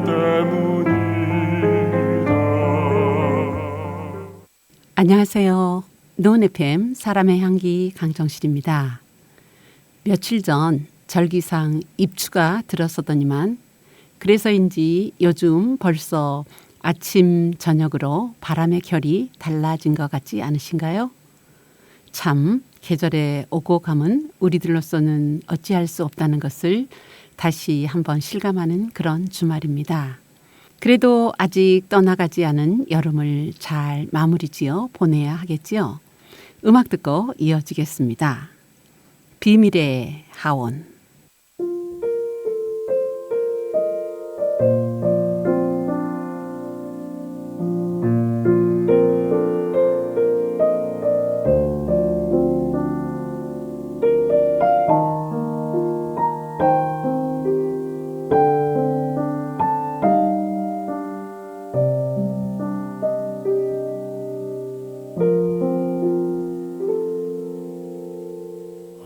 때문이다. 안녕하세요. 노은 FM 사람의 향기 강정실입니다. 며칠 전 절기상 입추가 들었었더니만 그래서인지 요즘 벌써 아침 저녁으로 바람의 결이 달라진 것 같지 않으신가요? 참 계절의 오고 감은 우리들로서는 어찌할 수 없다는 것을 다시 한번 실감하는 그런 주말입니다. 그래도 아직 떠나가지 않은 여름을 잘 마무리 지어 보내야 하겠지요. 음악 듣고 이어지겠습니다. 비밀의 하원.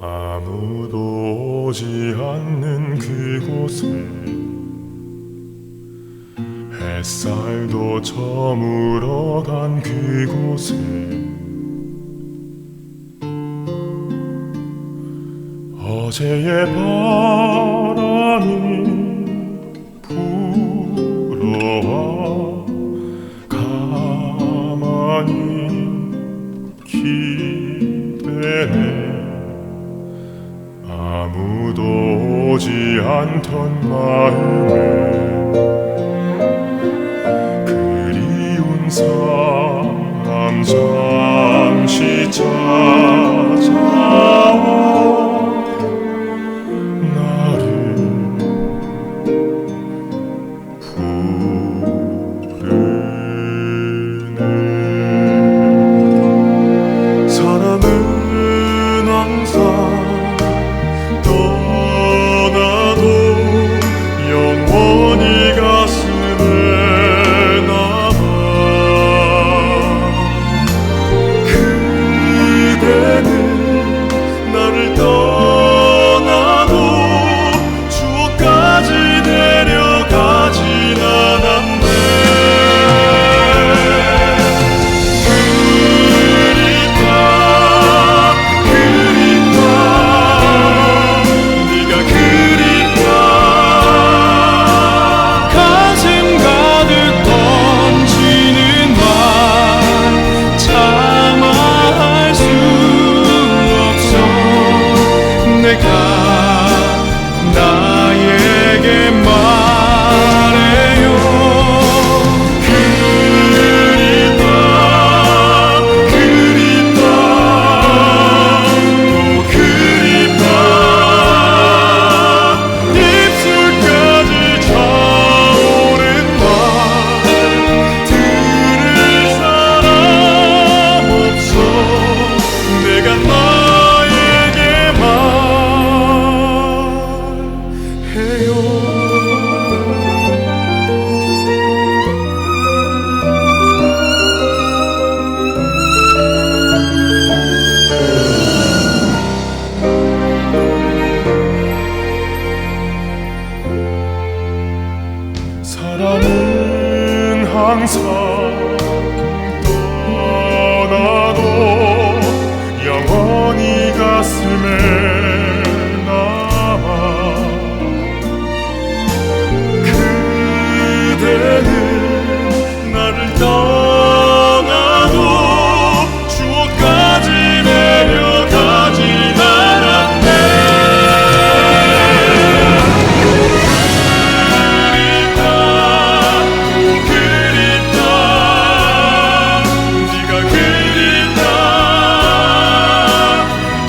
아무도 오지 않는 그곳에 햇살도 저물어간 그곳에 어제의 바람이 불어와 가만히 기대네. 아무도 오지 않던 마음에 그리운 사람 잠시 찾아와 나를 부르네. 사람은 항상 떠나도 영원히 가슴에 남아. 그대는 나를 떠나도 추억까지 내려가진 않았네. 그립다 그립다 네가 그립다. 가슴 가득 번지는 말 참아 할 수 없어. 내가 나에게 말해요. 그립다 그립다 또 그립다. 입술까지 차오른 말 들을 사람 없어. 내가 나에게 말해요. 사람은 항상 떠나도 영원히 가슴에 남아. 그대는 나를 떠나도 추억까지 내려가진 않았네. 그립다 네가 그립다.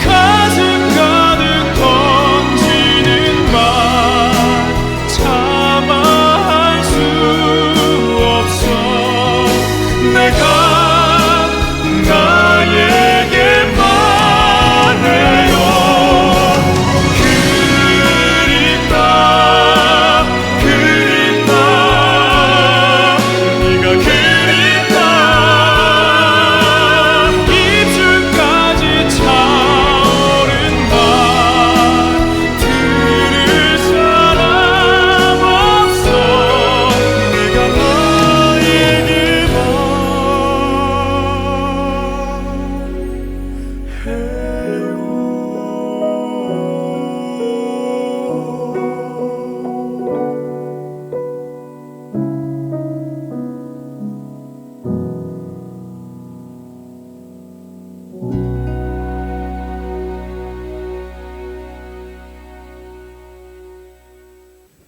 가슴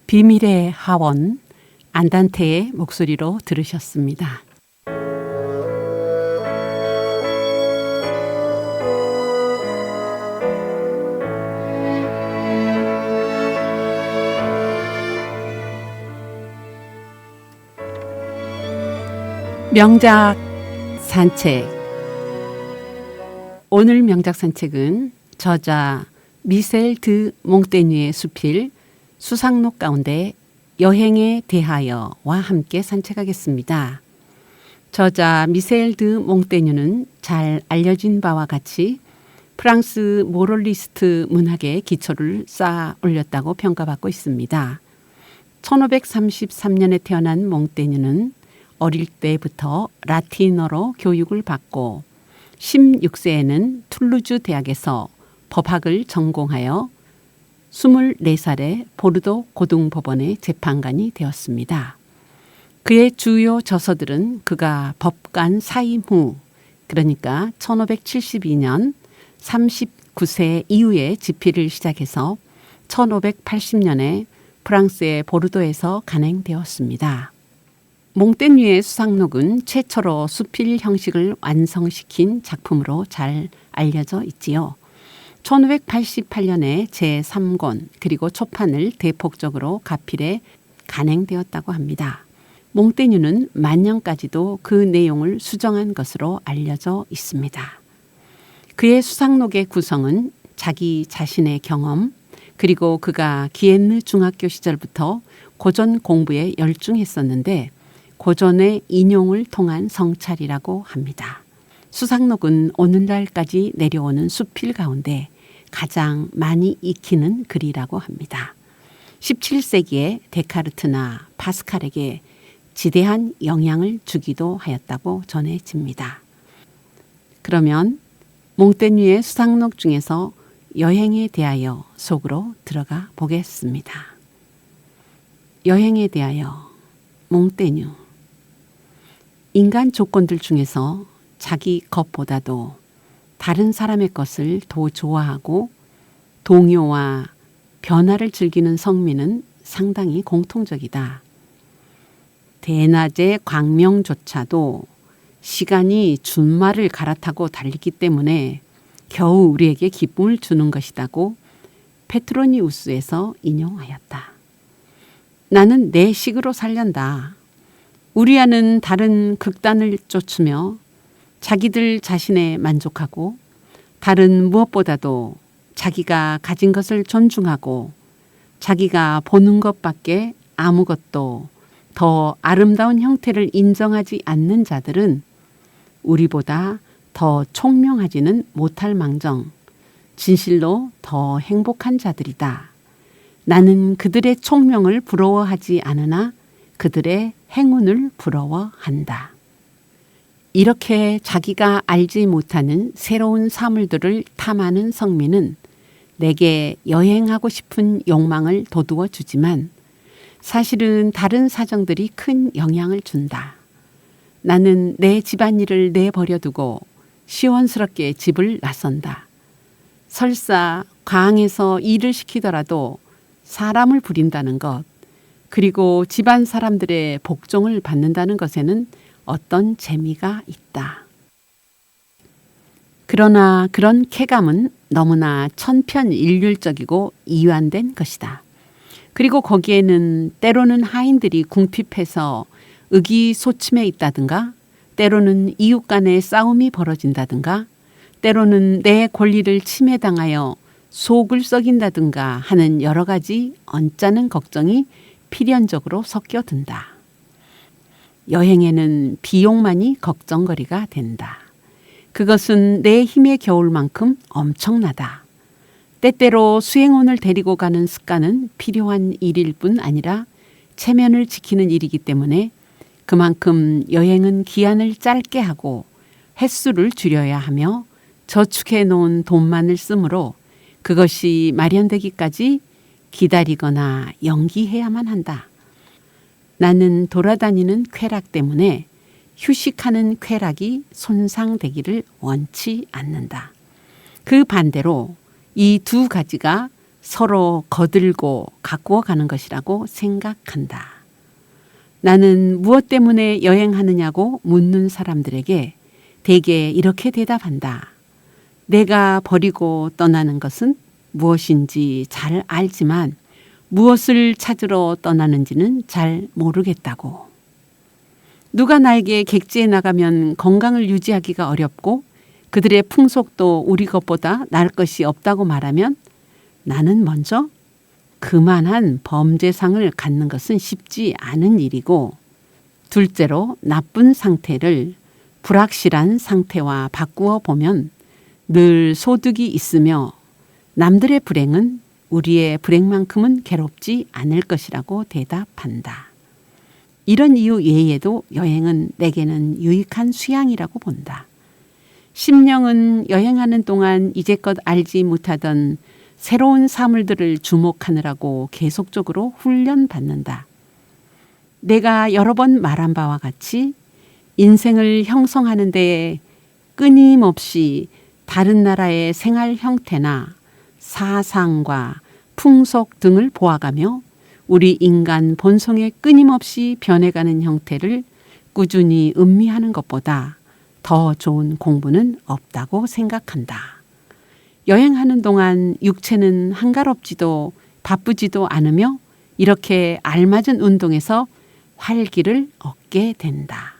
비밀의 하원 안단테의 목소리로 들으셨습니다. 명작 산책. 오늘 명작 산책은 저자 미셀 드 몽테뉴의 수필 수상록 가운데 여행에 대하여와 함께 산책하겠습니다. 저자 미셀 드 몽테뉴는 잘 알려진 바와 같이 프랑스 모럴리스트 문학의 기초를 쌓아 올렸다고 평가받고 있습니다. 1533년에 태어난 몽테뉴는 어릴 때부터 라틴어로 교육을 받고 16세에는 툴루즈 대학에서 법학을 전공하여 24살에 보르도 고등법원의 재판관이 되었습니다. 그의 주요 저서들은 그가 법관 사임 후, 그러니까 1572년 39세 이후에 집필을 시작해서 1580년에 프랑스의 보르도에서 간행되었습니다. 몽테뉴의 수상록은 최초로 수필 형식을 완성시킨 작품으로 잘 알려져 있지요. 1588년에 제3권 그리고 초판을 대폭적으로 가필해 간행되었다고 합니다. 몽테뉴는 만년까지도 그 내용을 수정한 것으로 알려져 있습니다. 그의 수상록의 구성은 자기 자신의 경험 그리고 그가 기엔느 중학교 시절부터 고전 공부에 열중했었는데 고전의 인용을 통한 성찰이라고 합니다. 수상록은 오늘날까지 내려오는 수필 가운데 가장 많이 익히는 글이라고 합니다. 17세기에 데카르트나 파스칼에게 지대한 영향을 주기도 하였다고 전해집니다. 그러면 몽테뉴의 수상록 중에서 여행에 대하여 속으로 들어가 보겠습니다. 여행에 대하여 몽테뉴. 인간 조건들 중에서 자기 것보다도 다른 사람의 것을 더 좋아하고 동요와 변화를 즐기는 성민은 상당히 공통적이다. 대낮의 광명조차도 시간이 준말을 갈아타고 달리기 때문에 겨우 우리에게 기쁨을 주는 것이다고 페트로니우스에서 인용하였다. 나는 내 식으로 살련다. 우리아는 다른 극단을 쫓으며 자기들 자신에 만족하고 다른 무엇보다도 자기가 가진 것을 존중하고 자기가 보는 것밖에 아무것도 더 아름다운 형태를 인정하지 않는 자들은 우리보다 더 총명하지는 못할 망정 진실로 더 행복한 자들이다. 나는 그들의 총명을 부러워하지 않으나 그들의 행운을 부러워한다. 이렇게 자기가 알지 못하는 새로운 사물들을 탐하는 성민은 내게 여행하고 싶은 욕망을 돋우어 주지만 사실은 다른 사정들이 큰 영향을 준다. 나는 내 집안일을 내버려두고 시원스럽게 집을 나선다. 설사 광에서 일을 시키더라도 사람을 부린다는 것, 그리고 집안 사람들의 복종을 받는다는 것에는 어떤 재미가 있다. 그러나 그런 쾌감은 너무나 천편일률적이고 이완된 것이다. 그리고 거기에는 때로는 하인들이 궁핍해서 의기소침해 있다든가 때로는 이웃 간의 싸움이 벌어진다든가 때로는 내 권리를 침해당하여 속을 썩인다든가 하는 여러 가지 언짢은 걱정이 필연적으로 섞여든다. 여행에는 비용만이 걱정거리가 된다. 그것은 내 힘에 겨울 만큼 엄청나다. 때때로 수행원을 데리고 가는 습관은 필요한 일일 뿐 아니라 체면을 지키는 일이기 때문에 그만큼 여행은 기한을 짧게 하고 횟수를 줄여야 하며 저축해 놓은 돈만을 쓰므로 그것이 마련되기까지 기다리거나 연기해야만 한다. 나는 돌아다니는 쾌락 때문에 휴식하는 쾌락이 손상되기를 원치 않는다. 그 반대로 이 두 가지가 서로 거들고 가꾸어 가는 것이라고 생각한다. 나는 무엇 때문에 여행하느냐고 묻는 사람들에게 대개 이렇게 대답한다. 내가 버리고 떠나는 것은 무엇인지 잘 알지만 무엇을 찾으러 떠나는지는 잘 모르겠다고. 누가 나에게 객지에 나가면 건강을 유지하기가 어렵고 그들의 풍속도 우리 것보다 나을 것이 없다고 말하면 나는 먼저 그만한 범죄상을 갖는 것은 쉽지 않은 일이고, 둘째로 나쁜 상태를 불확실한 상태와 바꾸어 보면 늘 소득이 있으며 남들의 불행은 우리의 불행만큼은 괴롭지 않을 것이라고 대답한다. 이런 이유 외에도 여행은 내게는 유익한 수양이라고 본다. 심령은 여행하는 동안 이제껏 알지 못하던 새로운 사물들을 주목하느라고 계속적으로 훈련받는다. 내가 여러 번 말한 바와 같이 인생을 형성하는 데에 끊임없이 다른 나라의 생활 형태나 사상과 풍속 등을 보아가며 우리 인간 본성의 끊임없이 변해가는 형태를 꾸준히 음미하는 것보다 더 좋은 공부는 없다고 생각한다. 여행하는 동안 육체는 한가롭지도 바쁘지도 않으며 이렇게 알맞은 운동에서 활기를 얻게 된다.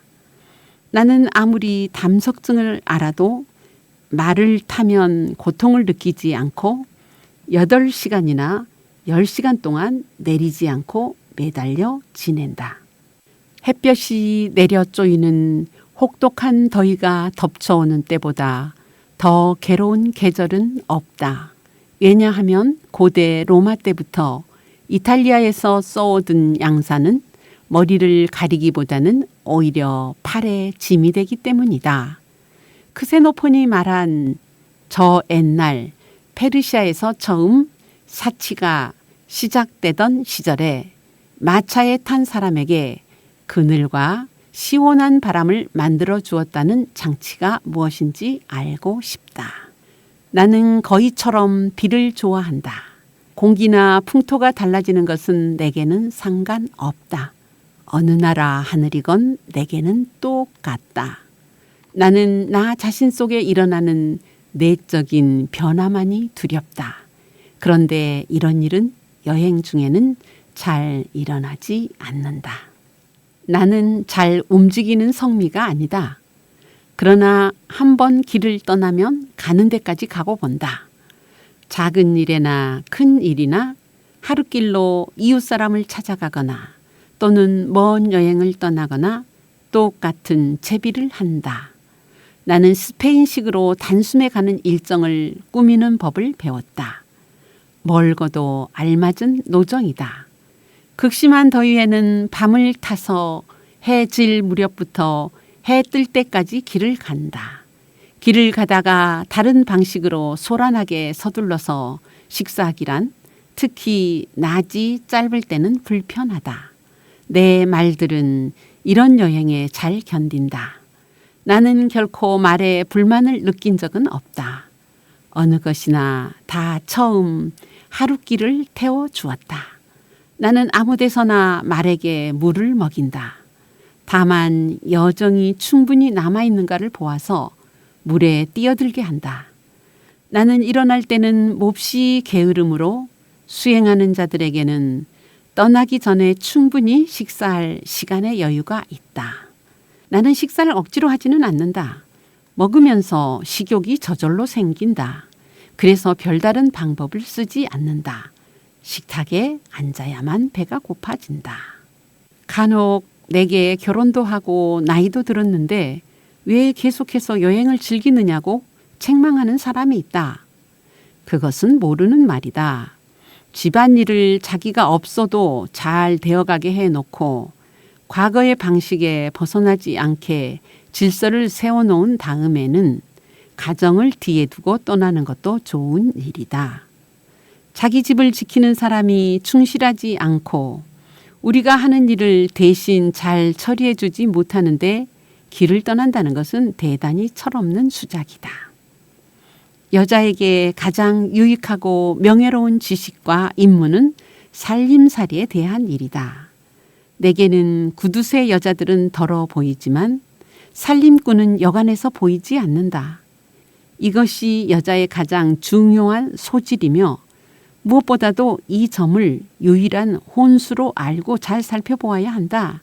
나는 아무리 담석증을 알아도 말을 타면 고통을 느끼지 않고 8시간이나 10시간 동안 내리지 않고 매달려 지낸다. 햇볕이 내려 쪼이는 혹독한 더위가 덮쳐오는 때보다 더 괴로운 계절은 없다. 왜냐하면 고대 로마 때부터 이탈리아에서 써오던 양산은 머리를 가리기보다는 오히려 팔에 짐이 되기 때문이다. 크세노폰이 말한 저 옛날 페르시아에서 처음 사치가 시작되던 시절에 마차에 탄 사람에게 그늘과 시원한 바람을 만들어 주었다는 장치가 무엇인지 알고 싶다. 나는 거위처럼 비를 좋아한다. 공기나 풍토가 달라지는 것은 내게는 상관없다. 어느 나라 하늘이건 내게는 똑같다. 나는 나 자신 속에 일어나는 내적인 변화만이 두렵다. 그런데 이런 일은 여행 중에는 잘 일어나지 않는다. 나는 잘 움직이는 성미가 아니다. 그러나 한번 길을 떠나면 가는 데까지 가고 본다. 작은 일이나 큰 일이나 하루길로 이웃 사람을 찾아가거나 또는 먼 여행을 떠나거나 똑같은 채비를 한다. 나는 스페인식으로 단숨에 가는 일정을 꾸미는 법을 배웠다. 멀고도 알맞은 노정이다. 극심한 더위에는 밤을 타서 해 질 무렵부터 해 뜰 때까지 길을 간다. 길을 가다가 다른 방식으로 소란하게 서둘러서 식사하기란 특히 낮이 짧을 때는 불편하다. 내 말들은 이런 여행에 잘 견딘다. 나는 결코 말에 불만을 느낀 적은 없다. 어느 것이나 다 처음 하루길을 태워 주었다. 나는 아무 데서나 말에게 물을 먹인다. 다만 여정이 충분히 남아있는가를 보아서 물에 뛰어들게 한다. 나는 일어날 때는 몹시 게으름으로 수행하는 자들에게는 떠나기 전에 충분히 식사할 시간의 여유가 있다. 나는 식사를 억지로 하지는 않는다. 먹으면서 식욕이 저절로 생긴다. 그래서 별다른 방법을 쓰지 않는다. 식탁에 앉아야만 배가 고파진다. 간혹 내게 결혼도 하고 나이도 들었는데 왜 계속해서 여행을 즐기느냐고 책망하는 사람이 있다. 그것은 모르는 말이다. 집안일을 자기가 없어도 잘 되어가게 해놓고 과거의 방식에 벗어나지 않게 질서를 세워놓은 다음에는 가정을 뒤에 두고 떠나는 것도 좋은 일이다. 자기 집을 지키는 사람이 충실하지 않고 우리가 하는 일을 대신 잘 처리해 주지 못하는데 길을 떠난다는 것은 대단히 철없는 수작이다. 여자에게 가장 유익하고 명예로운 지식과 임무는 살림살이에 대한 일이다. 내게는 구두쇠 여자들은 더러 보이지만 살림꾼은 여간에서 보이지 않는다. 이것이 여자의 가장 중요한 소질이며 무엇보다도 이 점을 유일한 혼수로 알고 잘 살펴보아야 한다.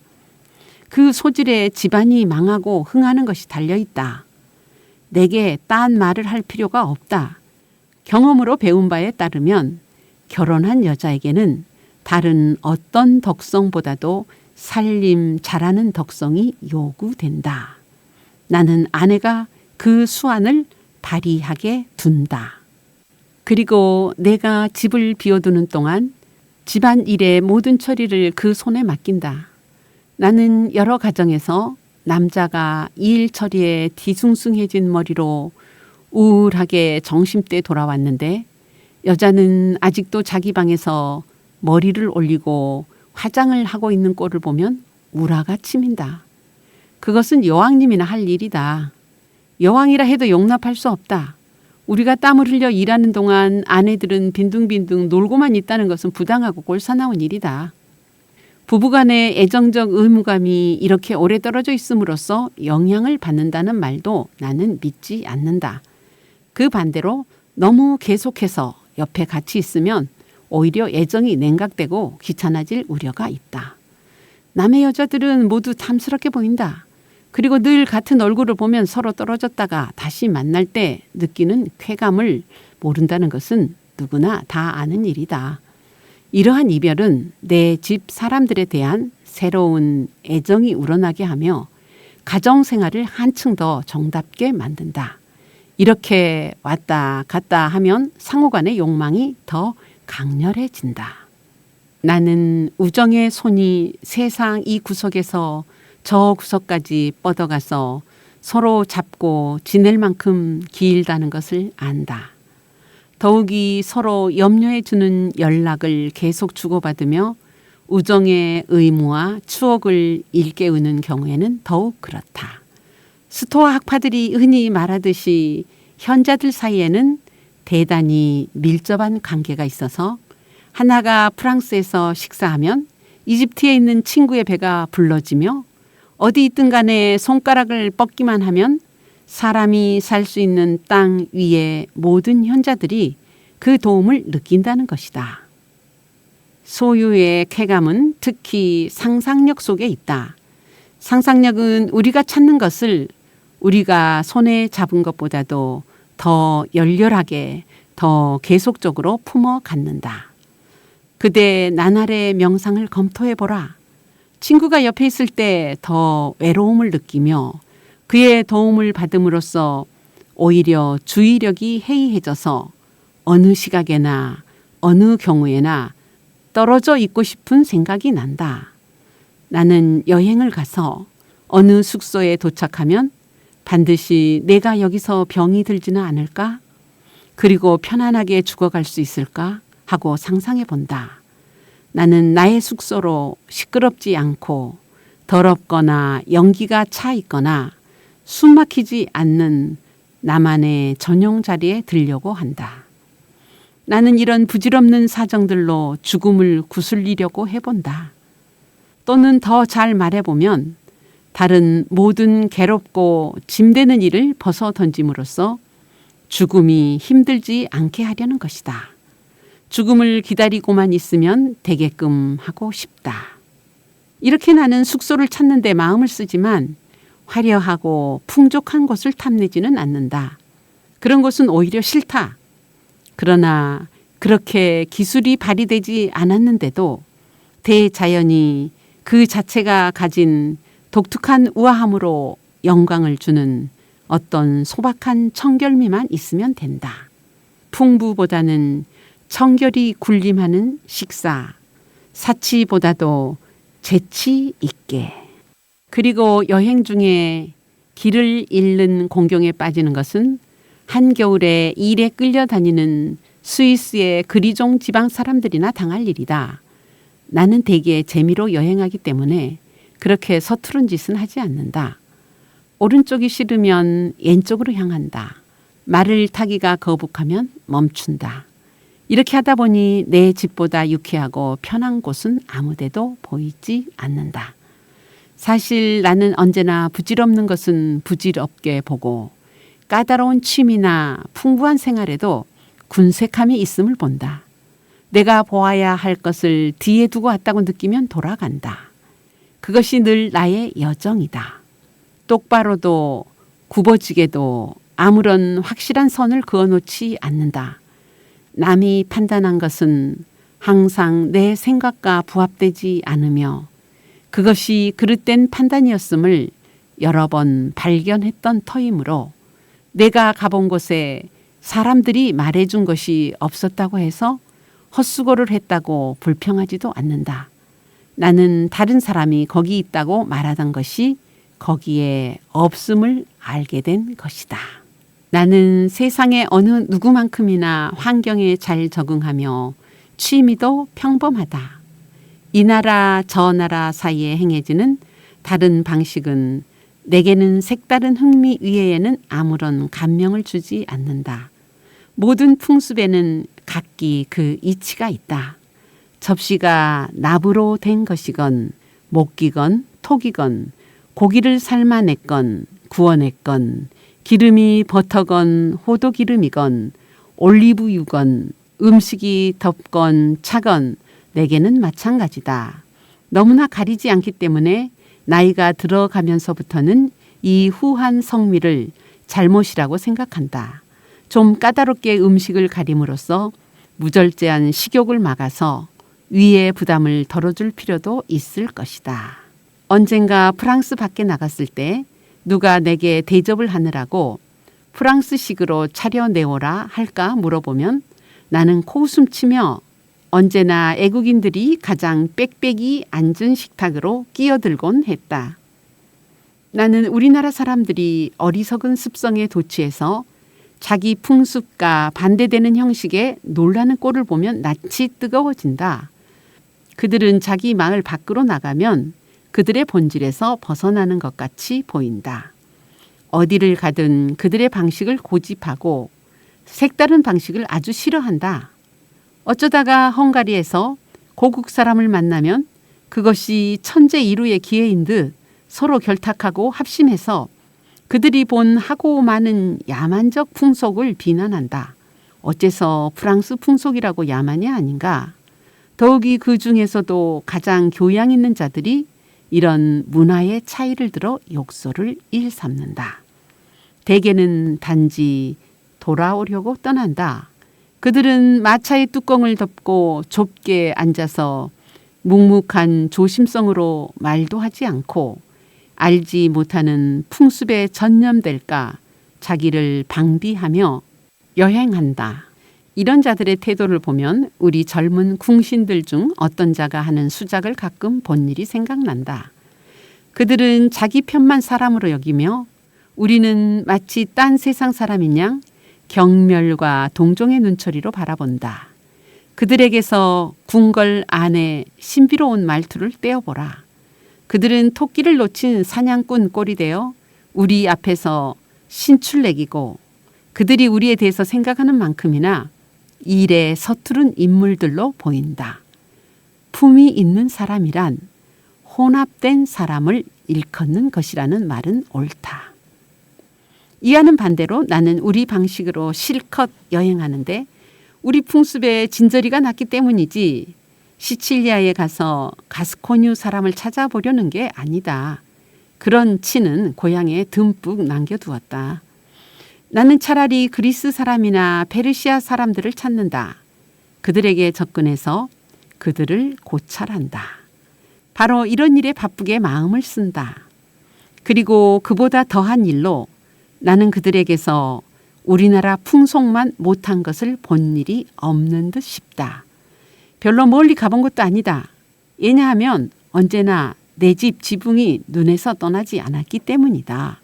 그 소질에 집안이 망하고 흥하는 것이 달려있다. 내게 딴 말을 할 필요가 없다. 경험으로 배운 바에 따르면 결혼한 여자에게는 다른 어떤 덕성보다도 살림 잘하는 덕성이 요구된다. 나는 아내가 그 수완을 발휘하게 둔다. 그리고 내가 집을 비워두는 동안 집안 일의 모든 처리를 그 손에 맡긴다. 나는 여러 가정에서 남자가 일 처리에 뒤숭숭해진 머리로 우울하게 정심때 돌아왔는데 여자는 아직도 자기 방에서 머리를 올리고 화장을 하고 있는 꼴을 보면 우라가 치민다. 그것은 여왕님이나 할 일이다. 여왕이라 해도 용납할 수 없다. 우리가 땀을 흘려 일하는 동안 아내들은 빈둥빈둥 놀고만 있다는 것은 부당하고 꼴사나운 일이다. 부부간의 애정적 의무감이 이렇게 오래 떨어져 있음으로써 영향을 받는다는 말도 나는 믿지 않는다. 그 반대로 너무 계속해서 옆에 같이 있으면 오히려 애정이 냉각되고 귀찮아질 우려가 있다. 남의 여자들은 모두 탐스럽게 보인다. 그리고 늘 같은 얼굴을 보면 서로 떨어졌다가 다시 만날 때 느끼는 쾌감을 모른다는 것은 누구나 다 아는 일이다. 이러한 이별은 내 집 사람들에 대한 새로운 애정이 우러나게 하며 가정생활을 한층 더 정답게 만든다. 이렇게 왔다 갔다 하면 상호간의 욕망이 더 강렬해진다. 나는 우정의 손이 세상 이 구석에서 저 구석까지 뻗어가서 서로 잡고 지낼 만큼 길다는 것을 안다. 더욱이 서로 염려해 주는 연락을 계속 주고받으며 우정의 의무와 추억을 일깨우는 경우에는 더욱 그렇다. 스토아 학파들이 흔히 말하듯이 현자들 사이에는 대단히 밀접한 관계가 있어서 하나가 프랑스에서 식사하면 이집트에 있는 친구의 배가 불러지며 어디 있든 간에 손가락을 뻗기만 하면 사람이 살 수 있는 땅 위의 모든 현자들이 그 도움을 느낀다는 것이다. 소유의 쾌감은 특히 상상력 속에 있다. 상상력은 우리가 찾는 것을 우리가 손에 잡은 것보다도 더 열렬하게, 더 계속적으로 품어 갖는다. 그대 나날의 명상을 검토해보라. 친구가 옆에 있을 때 더 외로움을 느끼며 그의 도움을 받음으로써 오히려 주의력이 해이해져서 어느 시각에나 어느 경우에나 떨어져 있고 싶은 생각이 난다. 나는 여행을 가서 어느 숙소에 도착하면 반드시 내가 여기서 병이 들지는 않을까? 그리고 편안하게 죽어갈 수 있을까? 하고 상상해 본다. 나는 나의 숙소로 시끄럽지 않고 더럽거나 연기가 차 있거나 숨 막히지 않는 나만의 전용 자리에 들려고 한다. 나는 이런 부질없는 사정들로 죽음을 구슬리려고 해본다. 또는 더 잘 말해보면 다른 모든 괴롭고 짐되는 일을 벗어 던짐으로써 죽음이 힘들지 않게 하려는 것이다. 죽음을 기다리고만 있으면 되게끔 하고 싶다. 이렇게 나는 숙소를 찾는 데 마음을 쓰지만 화려하고 풍족한 곳을 탐내지는 않는다. 그런 곳은 오히려 싫다. 그러나 그렇게 기술이 발휘되지 않았는데도 대자연이 그 자체가 가진 독특한 우아함으로 영광을 주는 어떤 소박한 청결미만 있으면 된다. 풍부보다는 청결이 군림하는 식사, 사치보다도 재치 있게. 그리고 여행 중에 길을 잃는 공경에 빠지는 것은 한겨울에 일에 끌려다니는 스위스의 그리종 지방 사람들이나 당할 일이다. 나는 대개 재미로 여행하기 때문에 그렇게 서투른 짓은 하지 않는다. 오른쪽이 싫으면 왼쪽으로 향한다. 말을 타기가 거북하면 멈춘다. 이렇게 하다 보니 내 집보다 유쾌하고 편한 곳은 아무데도 보이지 않는다. 사실 나는 언제나 부질없는 것은 부질없게 보고 까다로운 취미나 풍부한 생활에도 군색함이 있음을 본다. 내가 보아야 할 것을 뒤에 두고 왔다고 느끼면 돌아간다. 그것이 늘 나의 여정이다. 똑바로도 굽어지게도 아무런 확실한 선을 그어놓지 않는다. 남이 판단한 것은 항상 내 생각과 부합되지 않으며 그것이 그릇된 판단이었음을 여러 번 발견했던 터이므로 내가 가본 곳에 사람들이 말해준 것이 없었다고 해서 헛수고를 했다고 불평하지도 않는다. 나는 다른 사람이 거기 있다고 말하던 것이 거기에 없음을 알게 된 것이다. 나는 세상의 어느 누구만큼이나 환경에 잘 적응하며 취미도 평범하다. 이 나라 저 나라 사이에 행해지는 다른 방식은 내게는 색다른 흥미 이외에는 아무런 감명을 주지 않는다. 모든 풍습에는 각기 그 이치가 있다. 접시가 나부로 된 것이건 목기건 톡이건 고기를 삶아냈건 구워냈건 기름이 버터건 호두기름이건 올리브유건 음식이 덥건 차건 내게는 마찬가지다. 너무나 가리지 않기 때문에 나이가 들어가면서부터는 이 후한 성미를 잘못이라고 생각한다. 좀 까다롭게 음식을 가림으로써 무절제한 식욕을 막아서 위의 부담을 덜어줄 필요도 있을 것이다. 언젠가 프랑스 밖에 나갔을 때 누가 내게 대접을 하느라고 프랑스식으로 차려내오라 할까 물어보면 나는 코웃음치며 언제나 애국인들이 가장 빽빽이 앉은 식탁으로 끼어들곤 했다. 나는 우리나라 사람들이 어리석은 습성에 도취해서 자기 풍습과 반대되는 형식에 놀라는 꼴을 보면 낯이 뜨거워진다. 그들은 자기 마을 밖으로 나가면 그들의 본질에서 벗어나는 것 같이 보인다. 어디를 가든 그들의 방식을 고집하고 색다른 방식을 아주 싫어한다. 어쩌다가 헝가리에서 고국 사람을 만나면 그것이 천재 이루의 기회인 듯 서로 결탁하고 합심해서 그들이 본 하고 많은 야만적 풍속을 비난한다. 어째서 프랑스 풍속이라고 야만이 아닌가? 더욱이 그 중에서도 가장 교양 있는 자들이 이런 문화의 차이를 들어 욕설을 일삼는다. 대개는 단지 돌아오려고 떠난다. 그들은 마차의 뚜껑을 덮고 좁게 앉아서 묵묵한 조심성으로 말도 하지 않고 알지 못하는 풍습에 전념될까 자기를 방비하며 여행한다. 이런 자들의 태도를 보면 우리 젊은 궁신들 중 어떤 자가 하는 수작을 가끔 본 일이 생각난다. 그들은 자기 편만 사람으로 여기며 우리는 마치 딴 세상 사람인 양 경멸과 동정의 눈초리로 바라본다. 그들에게서 궁궐 안에 신비로운 말투를 떼어보라. 그들은 토끼를 놓친 사냥꾼 꼴이 되어 우리 앞에서 신출내기고 그들이 우리에 대해서 생각하는 만큼이나 일에 서투른 인물들로 보인다. 품이 있는 사람이란 혼합된 사람을 일컫는 것이라는 말은 옳다. 이와는 반대로 나는 우리 방식으로 실컷 여행하는데 우리 풍습에 진저리가 났기 때문이지 시칠리아에 가서 가스코뉴 사람을 찾아보려는 게 아니다. 그런 치는 고향에 듬뿍 남겨두었다. 나는 차라리 그리스 사람이나 페르시아 사람들을 찾는다. 그들에게 접근해서 그들을 고찰한다. 바로 이런 일에 바쁘게 마음을 쓴다. 그리고 그보다 더한 일로 나는 그들에게서 우리나라 풍속만 못한 것을 본 일이 없는 듯 싶다. 별로 멀리 가본 것도 아니다. 왜냐하면 언제나 내 집 지붕이 눈에서 떠나지 않았기 때문이다.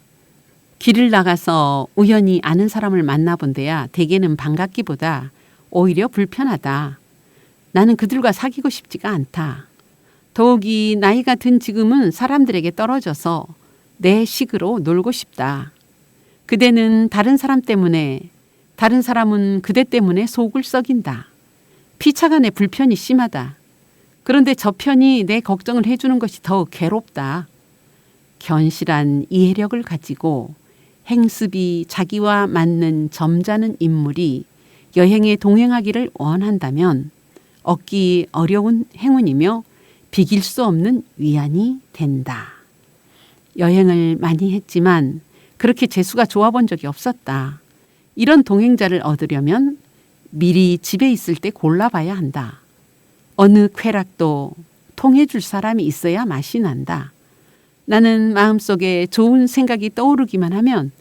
길을 나가서 우연히 아는 사람을 만나본 데야 대개는 반갑기보다 오히려 불편하다. 나는 그들과 사귀고 싶지가 않다. 더욱이 나이가 든 지금은 사람들에게 떨어져서 내 식으로 놀고 싶다. 그대는 다른 사람 때문에 다른 사람은 그대 때문에 속을 썩인다. 피차간의 불편이 심하다. 그런데 저 편이 내 걱정을 해주는 것이 더욱 괴롭다. 견실한 이해력을 가지고 행습이 자기와 맞는 점잖은 인물이 여행에 동행하기를 원한다면 얻기 어려운 행운이며 비길 수 없는 위안이 된다. 여행을 많이 했지만 그렇게 재수가 좋아 본 적이 없었다. 이런 동행자를 얻으려면 미리 집에 있을 때 골라봐야 한다. 어느 쾌락도 통해줄 사람이 있어야 맛이 난다. 나는 마음속에 좋은 생각이 떠오르기만 하면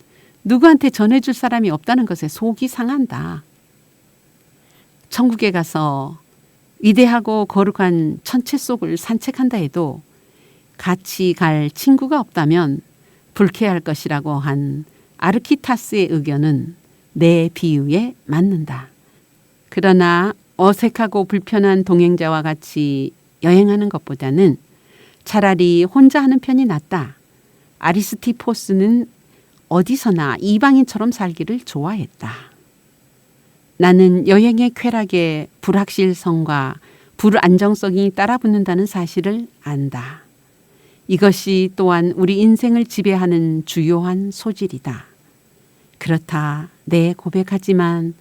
누구한테 전해줄 사람이 없다는 것에 속이 상한다. 천국에 가서 위대하고 거룩한 천체 속을 산책한다 해도 같이 갈 친구가 없다면 불쾌할 것이라고 한 아르키타스의 의견은 내 비유에 맞는다. 그러나 어색하고 불편한 동행자와 같이 여행하는 것보다는 차라리 혼자 하는 편이 낫다. 아리스티포스는 어디서나 이방인처럼 살기를 좋아했다. 나는 여행의 쾌락에 불확실성과 불안정성이 따라붙는다는 사실을 안다. 이것이 또한 우리 인생을 지배하는 주요한 소질이다. 그렇다 내 고백하지만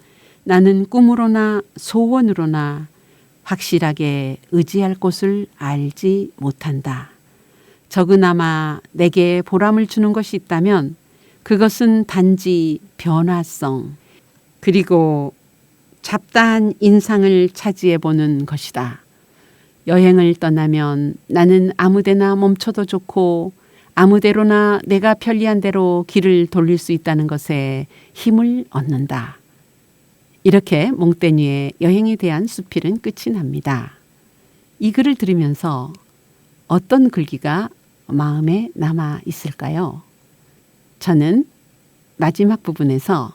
나는 꿈으로나 소원으로나 확실하게 의지할 곳을 알지 못한다. 적으나마 내게 보람을 주는 것이 있다면 그것은 단지 변화성 그리고 잡다한 인상을 차지해 보는 것이다. 여행을 떠나면 나는 아무데나 멈춰도 좋고 아무데로나 내가 편리한 대로 길을 돌릴 수 있다는 것에 힘을 얻는다. 이렇게 몽테뉴의 여행에 대한 수필은 끝이 납니다. 이 글을 들으면서 어떤 글귀가 마음에 남아 있을까요? 저는 마지막 부분에서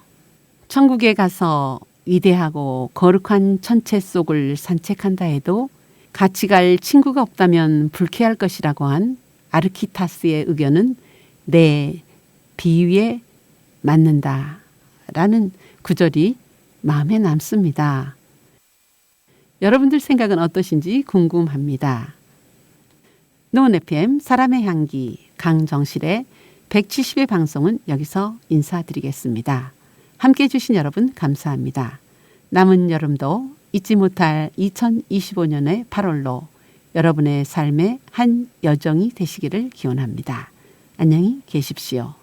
천국에 가서 위대하고 거룩한 천체 속을 산책한다 해도 같이 갈 친구가 없다면 불쾌할 것이라고 한 아르키타스의 의견은 내 비유에 맞는다라는 구절이 마음에 남습니다. 여러분들 생각은 어떠신지 궁금합니다. 노은 FM 사람의 향기 강정실의 170회 방송은 여기서 인사드리겠습니다. 함께해 주신 여러분 감사합니다. 남은 여름도 잊지 못할 2025년의 8월로 여러분의 삶의 한 여정이 되시기를 기원합니다. 안녕히 계십시오.